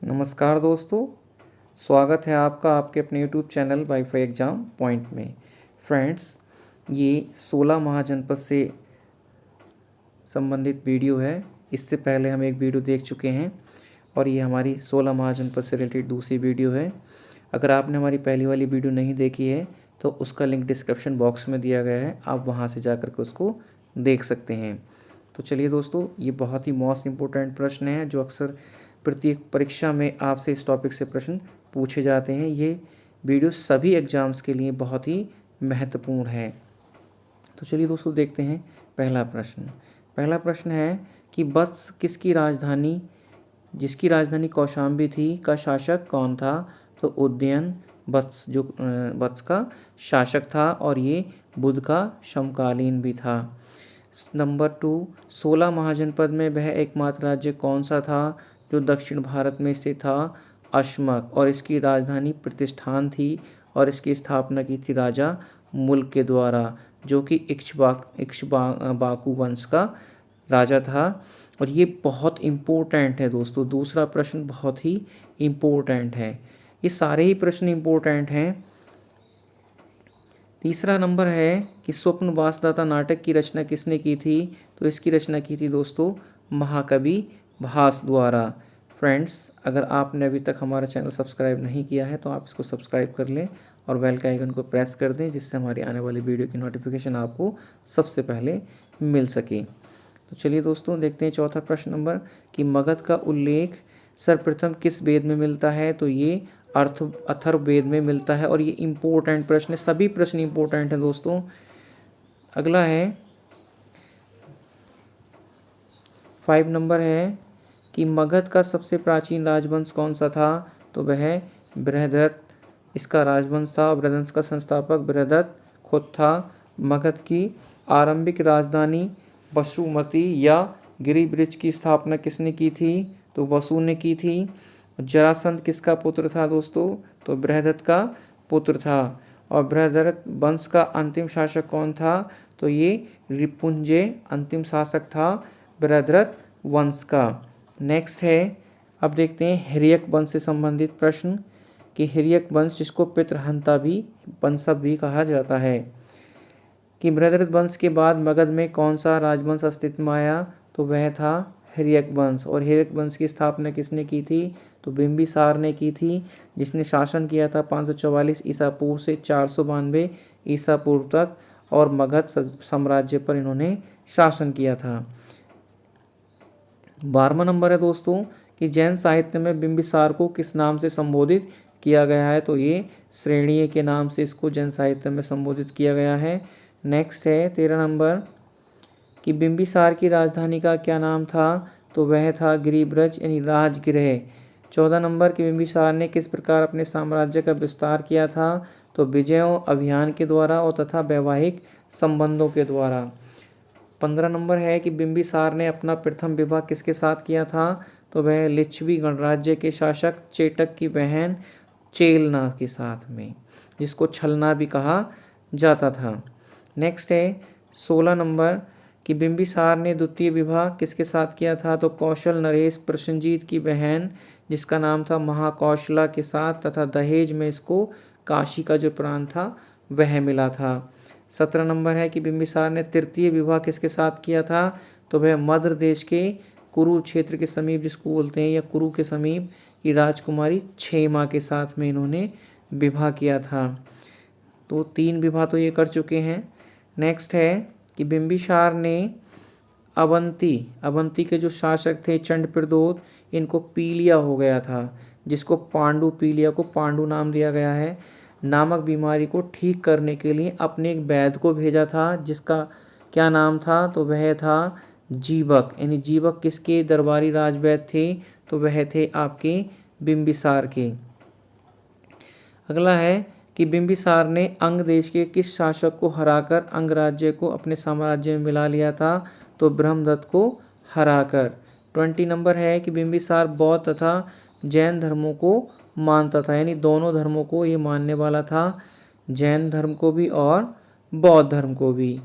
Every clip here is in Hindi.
नमस्कार दोस्तों, स्वागत है आपका आपके अपने YouTube channel wifi exam point में। फ्रेंड्स, ये 16 महाजनपद से संबंधित वीडियो है। इससे पहले हम एक वीडियो देख चुके हैं और ये हमारी 16 महाजनपद से रिलेटेड दूसरी वीडियो है। अगर आपने हमारी पहली वाली वीडियो नहीं देखी है तो उसका लिंक डिस्क्रिप्शन बॉक्स में दिया गया है, आप वहाँ से जा कर के उसको देख सकते हैं। तो चलिए दोस्तों, ये बहुत ही मोस्ट इम्पोर्टेंट प्रश्न है जो अक्सर प्रत्येक परीक्षा में आपसे इस टॉपिक से प्रश्न पूछे जाते हैं। ये वीडियो सभी एग्ज़ाम्स के लिए बहुत ही महत्वपूर्ण है। तो चलिए दोस्तों, देखते हैं पहला प्रश्न है कि वत्स किसकी राजधानी जिसकी राजधानी कौशाम्बी थी का शासक कौन था? तो उदयन वत्स का शासक था और ये बुध का समकालीन भी था। नंबर 2, 16 महाजनपद में वह एकमात्र राज्य कौन सा था जो दक्षिण भारत में स्थित था? अश्मक, और इसकी राजधानी प्रतिष्ठान थी और इसकी स्थापना की थी राजा मुल्क के द्वारा, जो कि इक्ष्वाकु वंश का राजा था। और ये बहुत इम्पोर्टेंट है दोस्तों, दूसरा प्रश्न बहुत ही इम्पोर्टेंट है। ये सारे ही प्रश्न इम्पोर्टेंट हैं। तीसरा नंबर है कि स्वप्न वासदाता नाटक की रचना किसने की थी? तो इसकी रचना की थी दोस्तों महाकवि भास द्वारा। फ्रेंड्स, अगर आपने अभी तक हमारा चैनल सब्सक्राइब नहीं किया है तो आप इसको सब्सक्राइब कर लें और बेल का आइकन को प्रेस कर दें, जिससे हमारी आने वाली वीडियो की नोटिफिकेशन आपको सबसे पहले मिल सके। तो चलिए दोस्तों, देखते हैं चौथा प्रश्न नंबर कि मगध का उल्लेख सर्वप्रथम किस वेद में मिलता है? तो ये अथर्ववेद में मिलता है और ये इम्पोर्टेंट प्रश्न है। सभी प्रश्न इम्पोर्टेंट हैं दोस्तों। अगला है 5 नंबर है कि मगध का सबसे प्राचीन राजवंश कौन सा था? तो वह बृहदरथ इसका राजवंश था और बृहदरथ का संस्थापक बृहदरथ खुद था। मगध की आरंभिक राजधानी वसुमती या गिरिब्रिज की स्थापना किसने की थी? तो वसु ने की थी। जरासंध किसका पुत्र था दोस्तों? तो बृहदरथ का पुत्र था। और बृहदरथ वंश का अंतिम शासक कौन था? तो ये रिपुंजय अंतिम शासक था बृहदरथ वंश का। नेक्स्ट है, अब देखते हैं हिर्यक वंश से संबंधित प्रश्न कि हिर्यक वंश, जिसको पितृहंता भी वंश भी कहा जाता है, कि बृहदरथ वंश के बाद मगध में कौन सा राजवंश अस्तित्व में आया? तो वह था हिर्यक वंश। और हिर्यक वंश की स्थापना किसने की थी? तो बिंबिसार ने की थी, जिसने शासन किया था 544 ईसा पूर्व से 492 ईसा पूर्व तक, और मगध साम्राज्य पर इन्होंने शासन किया था। 12वां नंबर है दोस्तों कि जैन साहित्य में बिंबिसार को किस नाम से संबोधित किया गया है? तो ये श्रेणीय के नाम से इसको जैन साहित्य में संबोधित किया गया है। नेक्स्ट है 13 नंबर कि बिंबिसार की राजधानी का क्या नाम था? तो वह था गिरिब्रज यानी राजगृह। 14 नंबर कि बिंबिसार ने किस प्रकार अपने साम्राज्य का विस्तार किया था? तो विजयों, अभियान के द्वारा और तथा वैवाहिक संबंधों के द्वारा। 15 नंबर है कि बिंबिसार ने अपना प्रथम विवाह किसके साथ किया था? तो वह लिच्छवी गणराज्य के शासक चेटक की बहन चेलना के साथ में, जिसको छलना भी कहा जाता था। नेक्स्ट है 16 नंबर कि बिंबिसार ने द्वितीय विवाह किसके साथ किया था? तो कौशल नरेश प्रसेनजीत की बहन, जिसका नाम था महाकौशला, के साथ, तथा दहेज में इसको काशी का जो प्रांत था वह मिला था। 17 नंबर है कि बिंबिसार ने तृतीय विवाह किसके साथ किया था? तो वह मध्य देश के कुरु क्षेत्र के समीप, जिसको बोलते हैं, या कुरु के समीप की राजकुमारी क्षेमा के साथ में इन्होंने विवाह किया था। तो 3 विवाह तो ये कर चुके हैं। नेक्स्ट है कि बिंबिसार ने अवंती के जो शासक थे चंडप्रद्योत, इनको पीलिया हो गया था, जिसको पांडु पीलिया को पांडु नाम दिया गया है, नामक बीमारी को ठीक करने के लिए अपने एक वैद्य को भेजा था, जिसका क्या नाम था? तो वह था जीवक। यानी जीवक किसके दरबारी राजवैद्य थे? तो वह थे आपके बिंबिसार के। अगला है कि बिंबिसार ने अंग देश के किस शासक को हराकर अंग राज्य को अपने साम्राज्य में मिला लिया था? तो ब्रह्मदत्त को हराकर। 20 नंबर है कि बिंबिसार बौद्ध तथा जैन धर्मों को मानता था, यानी दोनों धर्मों को ये मानने वाला था, जैन धर्म को भी और बौद्ध धर्म को भी।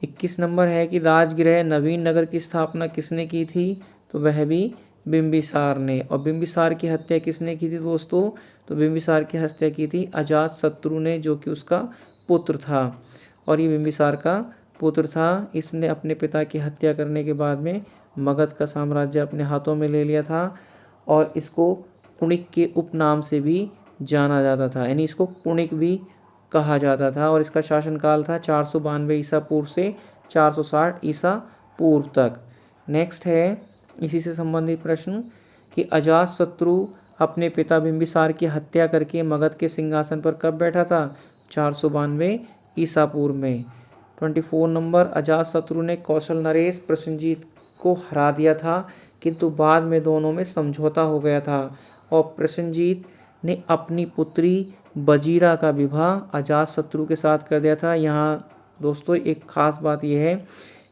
21 नंबर है कि राजगृह नवीन नगर की स्थापना किसने की थी? तो वह भी बिंबिसार ने। और बिंबिसार की हत्या किसने की थी दोस्तों? तो बिंबिसार की हत्या की थी अजातशत्रु ने, जो कि उसका पुत्र था। और ये बिंबिसार का पुत्र था। इसने अपने पिता की हत्या करने के बाद में मगध का साम्राज्य अपने हाथों में ले लिया था और इसको कुणिक के उपनाम से भी जाना जाता था, यानी इसको कुणिक भी कहा जाता था। और इसका शासनकाल था 492 ईसा पूर्व से 460 ईसा पूर्व तक। नेक्स्ट है इसी से संबंधित प्रश्न कि अजातशत्रु अपने पिता बिंबिसार की हत्या करके मगध के सिंहासन पर कब बैठा था? 492 ईसा पूर्व में। 24 नंबर, अजातशत्रु ने कौशल नरेश प्रसेनजीत को हरा दिया था, किंतु बाद में दोनों में समझौता हो गया था और प्रसेनजीत ने अपनी पुत्री बजीरा का विवाह अजातशत्रु के साथ कर दिया था। यहाँ दोस्तों एक खास बात यह है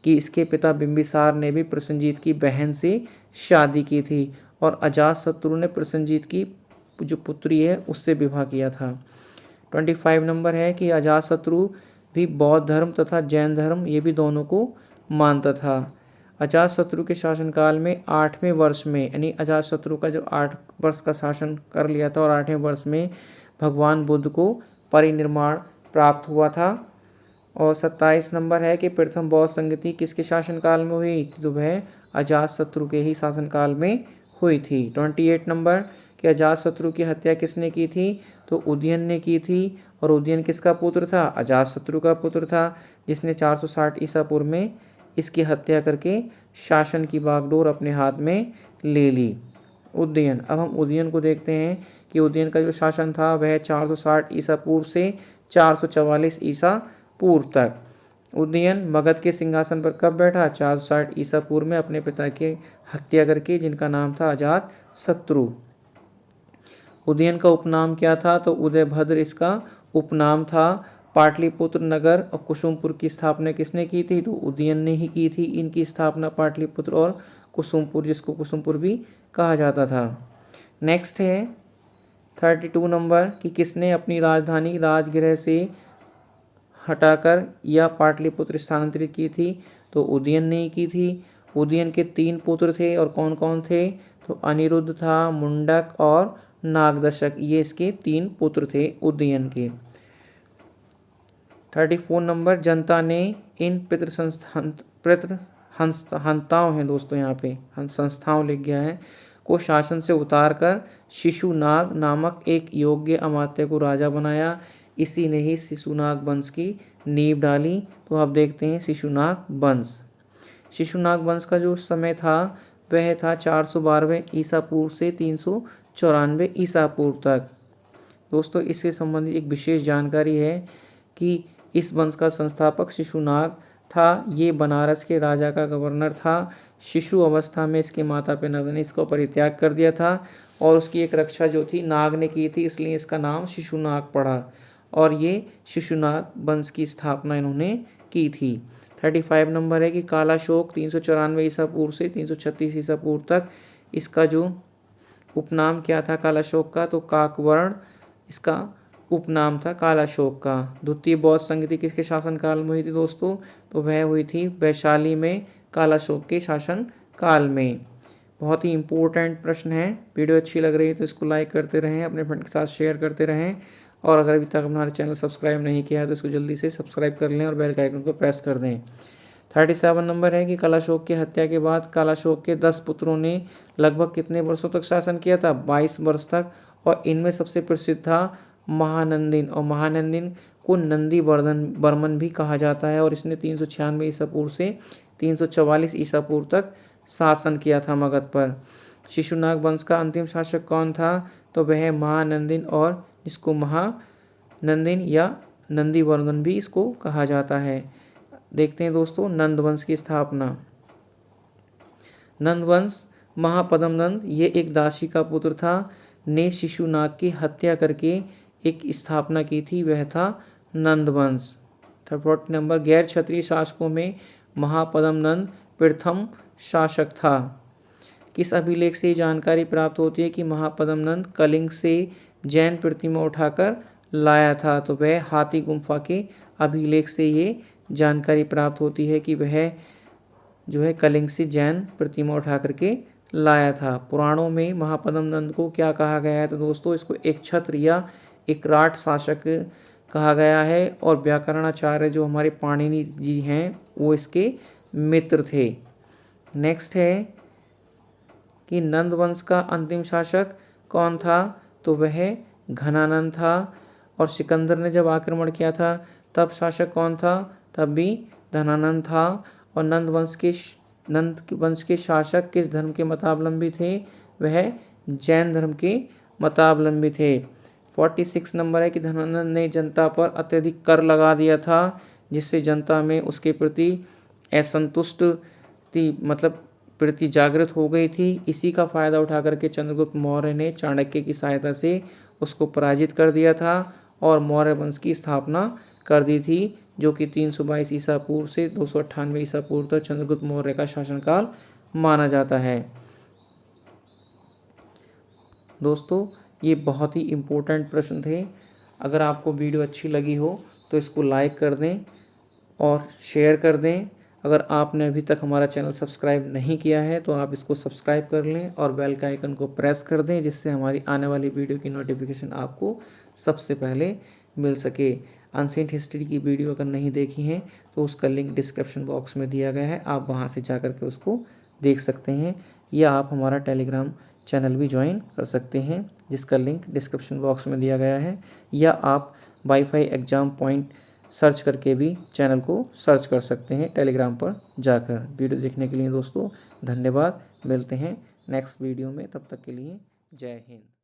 कि इसके पिता बिंबिसार ने भी प्रसेनजीत की बहन से शादी की थी और अजातशत्रु ने प्रसेनजीत की जो पुत्री है उससे विवाह किया था। 25 नंबर है कि अजातशत्रु भी बौद्ध धर्म तथा जैन धर्म ये भी दोनों को मानता था। अजातशत्रु के शासनकाल में 8वें वर्ष में, यानी अजातशत्रु का जब 8 वर्ष का शासन कर लिया था और 8वें वर्ष में भगवान बुद्ध को परिनिर्वाण प्राप्त हुआ था। और 27 नंबर है कि प्रथम बौद्ध संगति किसके शासनकाल में हुई? तो वह अजातशत्रु के ही शासनकाल में हुई थी। 28 नंबर कि अजातशत्रु की हत्या किसने की थी? तो उदयन ने की थी। और उदयन किसका पुत्र था? अजातशत्रु का पुत्र था, जिसने 460 ईसा पूर्व में इसकी हत्या करके शासन की बागडोर अपने हाथ में ले ली। उदयन, अब हम उदयन को देखते हैं कि उदयन का जो शासन था वह 460 ईसा पूर्व से 444 ईसा पूर्व तक। उदयन मगध के सिंहासन पर कब बैठा? 460 ईसा पूर्व में अपने पिता की हत्या करके, जिनका नाम था अजातशत्रु। उदयन का उपनाम क्या था? तो उदयभद्र इसका उपनाम था। पाटलिपुत्र नगर और कुसुमपुर की स्थापना किसने की थी? तो उदयन ने ही की थी इनकी स्थापना, पाटलिपुत्र और कुसुमपुर, जिसको कुसुमपुर भी कहा जाता था। नेक्स्ट है 32 नंबर कि किसने अपनी राजधानी राजगृह से हटाकर या पाटलिपुत्र स्थानांतरित की थी? तो उदयन ने ही की थी। उदयन के 3 पुत्र थे और कौन कौन थे? तो अनिरुद्ध था, मुंडक और नागदशक, ये इसके 3 पुत्र थे उदयन के। 34 नंबर, जनता ने इन पितृहंताओं हैं दोस्तों, यहाँ पे संस्थाओं लिख गया है, को शासन से उतार कर शिशुनाग नामक एक योग्य अमात्य को राजा बनाया। इसी ने ही शिशुनाग वंश की नींव डाली। तो आप देखते हैं शिशुनाग वंश। शिशुनाग वंश का जो समय था वह था 412 ईसा पूर्व से 394 ईसा पूर्व तक। दोस्तों इससे संबंधित एक विशेष जानकारी है कि इस वंश का संस्थापक शिशुनाग था। ये बनारस के राजा का गवर्नर था। शिशु अवस्था में इसके माता पिता ने इसको परित्याग कर दिया था और उसकी एक रक्षा जो थी नाग ने की थी, इसलिए इसका नाम शिशुनाग पड़ा और ये शिशुनाग वंश की स्थापना इन्होंने की थी। 35 नंबर है कि कालाशोक 394 ईसा पूर्व से 336 ईसा पूर्व तक, इसका जो उपनाम क्या था कालाशोक का? तो काकवर्ण इसका उपनाम था कालाशोक का। द्वितीय बौद्ध संगति किसके शासनकाल में हुई थी दोस्तों? तो वह हुई थी वैशाली में कालाशोक के शासन काल में। बहुत ही इंपॉर्टेंट प्रश्न है। वीडियो अच्छी लग रही है तो इसको लाइक करते रहें, अपने फ्रेंड के साथ शेयर करते रहें और अगर अभी तक हमारे चैनल सब्सक्राइब नहीं किया है तो इसको जल्दी से सब्सक्राइब कर लें और बेल के आइकन को प्रेस कर दें। 37 नंबर है कि कालाशोक की हत्या के बाद कालाशोक के 10 पुत्रों ने लगभग कितने वर्षों तक शासन किया था? 22 वर्ष तक। और इनमें सबसे प्रसिद्ध था महानंदिन, और महानंदिन को नंदी बर्मन भी कहा जाता है और इसने 396 ईसा पूर्व से 344 ईसा पूर्व तक शासन किया था मगध पर। शिशुनाग वंश का अंतिम शासक कौन था? तो वह महानंदिन, और इसको महानंदिन या नंदी वर्मन भी इसको कहा जाता है। देखते हैं दोस्तों नंद वंश की स्थापना। नंद वंश महापद्म नंद, ये एक दासी का पुत्र था, ने शिशुनाग की हत्या करके एक स्थापना की थी, वह था नंद वंश। 40 नंबर, गैर क्षत्रिय शासकों में महापद्म नंद प्रथम शासक था। किस अभिलेख से जानकारी प्राप्त होती है कि महापद्म नंद कलिंग से जैन प्रतिमा उठाकर लाया था? तो वह हाथी गुम्फा के अभिलेख से ये जानकारी प्राप्त होती है कि वह जो है कलिंग से जैन प्रतिमा उठा करके लाया था। पुराणों में महापद्म नंद को क्या कहा गया है? तो दोस्तों इसको एक छत्र या एक राठ शासक कहा गया है, और व्याकरणाचार्य जो हमारे पाणिनि जी हैं वो इसके मित्र थे। नेक्स्ट है कि नंद वंश का अंतिम शासक कौन था? तो वह घनानंद था। और सिकंदर ने जब आक्रमण किया था तब शासक कौन था? तब भी धनानंद था। और नंद वंश के शासक किस धर्म के मतावलंबी थे? वह जैन धर्म के मतावलंबी थे। 46 नंबर है कि धनानंद ने जनता पर अत्यधिक कर लगा दिया था, जिससे जनता में उसके प्रति असंतुष्ट थी, मतलब प्रति जागृत हो गई थी। इसी का फायदा उठा करके चंद्रगुप्त मौर्य ने चाणक्य की सहायता से उसको पराजित कर दिया था और मौर्य वंश की स्थापना कर दी थी, जो कि 322 ईसा पूर्व से 298 ईसा पूर्व तक चंद्रगुप्त मौर्य का शासनकाल माना जाता है। दोस्तों ये बहुत ही इम्पोर्टेंट प्रश्न थे। अगर आपको वीडियो अच्छी लगी हो तो इसको लाइक कर दें और शेयर कर दें। अगर आपने अभी तक हमारा चैनल सब्सक्राइब नहीं किया है तो आप इसको सब्सक्राइब कर लें और बेल का आइकन को प्रेस कर दें, जिससे हमारी आने वाली वीडियो की नोटिफिकेशन आपको सबसे पहले मिल सके। एंशिएंट हिस्ट्री की वीडियो अगर नहीं देखी है तो उसका लिंक डिस्क्रिप्शन बॉक्स में दिया गया है, आप वहां से जाकर के उसको देख सकते हैं, या आप हमारा टेलीग्राम चैनल भी ज्वाइन कर सकते हैं जिसका लिंक डिस्क्रिप्शन बॉक्स में दिया गया है, या आप वाईफाई एग्ज़ाम पॉइंट सर्च करके भी चैनल को सर्च कर सकते हैं टेलीग्राम पर जाकर। वीडियो देखने के लिए दोस्तों धन्यवाद। मिलते हैं नेक्स्ट वीडियो में, तब तक के लिए जय हिंद।